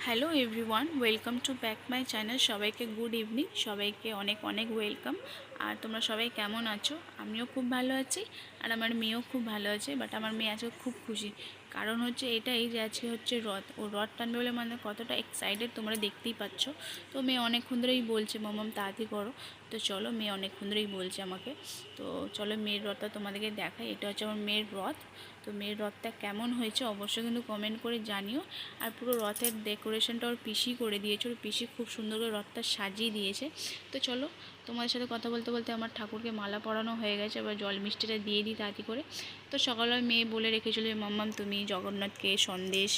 Hello everyone, welcome to back my channel. সবাইকে good evening, সবাইকে অনেক অনেক ওয়েলকাম। আর তোমরা সবাই কেমন আছো? আমিও খুব ভালো আছি আর আমার মেয়েও খুব ভালো আছে। বাট আমার মেয়ে আজকে খুব খুশি, কারণ হচ্ছে এটাই যে আজকে হচ্ছে রথ। ও রথ টানবে বলে মানে কতটা এক্সাইটেড তোমরা দেখতেই পাচ্ছ। তো মেয়ে অনেকক্ষণ ধরেই বলছে মাম্মাম তাড়াতাড়ি করো। তো চলো, মেয়ে অনেকক্ষণ ধরেই বলছে আমাকে। তো চলো মেয়ের রথটা তোমাদেরকে দেখাই। এটা হচ্ছে আমার মেয়ের রথ। তো মেয়ের রথটা কেমন হয়েছে অবশ্যই কিন্তু কমেন্ট করে জানিও। আর পুরো রথের ডেকোরেশনটা ওর পিসি করে দিয়েছে। ওর পিসি খুব সুন্দর করে রথটা সাজিয়ে দিয়েছে। তো চলো, তোমাদের সাথে কথা বলতে বলতে আমার ঠাকুরকে মালা পরানো হয়ে গেছে। এবার জল মিষ্টিটা দিয়ে দিই তাড়াতাড়ি করে। তো সকালবেলা মেয়ে বলে রেখেছিল যে মাম্মাম তুমি জগন্নাথকে সন্দেশ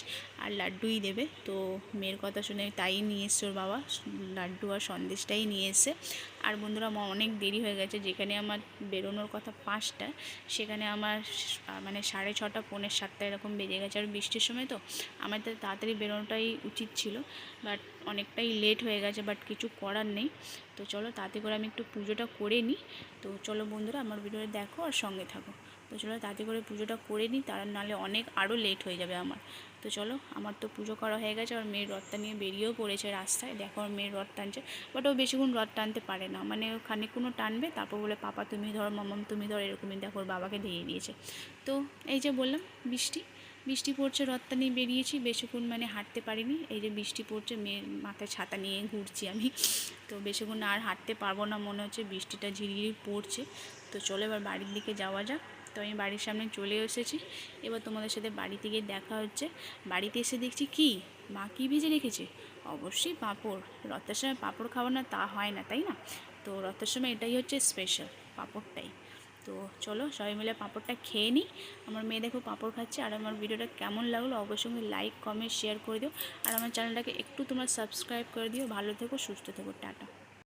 আর লাড্ডুই দেবে। তো মেয়ের কথা শুনে তাই নিয়ে এসছে ওর বাবা, লাড্ডু আর সন্দেশটাই নিয়ে এসে। আর বন্ধুরা, অনেক দেরি হয়ে গেছে। যেখানে আমার বেরোনোর কথা 5টায়, সেখানে আমার মানে 6:30 পৌনে 7টা এরকম বেজে গেছে। আর বৃষ্টির সময় তো আমাদের তাড়াতাড়ি বেরোনোটাই উচিত ছিল, বাট অনেকটাই লেট হয়ে গেছে। বাট কিছু করার নেই। তো চলো তাড়াতাড়ি করে আমি একটু পুজোটা করে নিই। তো চলো বন্ধুরা, আমার ভিডিওটা দেখো আর সঙ্গে থাকো। তো চলো তাড়াতাড়ি করে পুজোটা করে নিই, তার নাহলে অনেক আরও লেট হয়ে যাবে আমার। তো চলো, আমার তো পুজো করা হয়ে গেছে। আর মেয়ের রথটা নিয়ে বেরিয়েও পড়েছে রাস্তায়। দেখো আর মেয়ের রথ টানছে। বাট ও বেশিক্ষণ রথ টানতে পারে না, মানে ও খানিকক্ষণও টানবে, তারপর বলে পাপা তুমি ধরো, মামাম তুমি ধরো, এরকমই দেখো ওর বাবাকে দিয়ে দিয়েছে। তো এই যে বললাম, বৃষ্টি বৃষ্টি পড়ছে, রথটা নিয়ে বেরিয়েছি, বেশিক্ষণ মানে হাঁটতে পারিনি। এই যে বৃষ্টি পড়ছে, মেয়ের মাথায় ছাতা নিয়ে ঘুরছি আমি। তো বেশিক্ষণ আর হাঁটতে পারবো না মনে হচ্ছে, বৃষ্টিটা ঝিরিঝিরি পড়ছে। তো চলো এবার বাড়ির দিকে যাওয়া যাক। তো আমি বাড়ির সামনে চলে এসেছি। এবার তোমাদের সাথে বাড়িতে গিয়ে দেখা হচ্ছে। বাড়িতে এসে দেখছি কি, মা কী ভেজে রেখেছে? অবশ্যই পাঁপড়। রথের সময় পাঁপড় খাওয়া না তা হয় না, তাই না? তো রথের সময় এটাই হচ্ছে স্পেশাল, পাঁপড়টাই। তো চলো সবাই মিলে পাঁপড়টা খেয়ে নিই। আমার মেয়ে দেখো পাঁপড় খাচ্ছে। আর আমার ভিডিওটা কেমন লাগলো অবশ্যই লাইক কমেন্ট শেয়ার করে দিও। আর আমার চ্যানেলটাকে একটু তোমরা সাবস্ক্রাইব করে দিও। ভালো থেকো, সুস্থ থেকো, টাটা।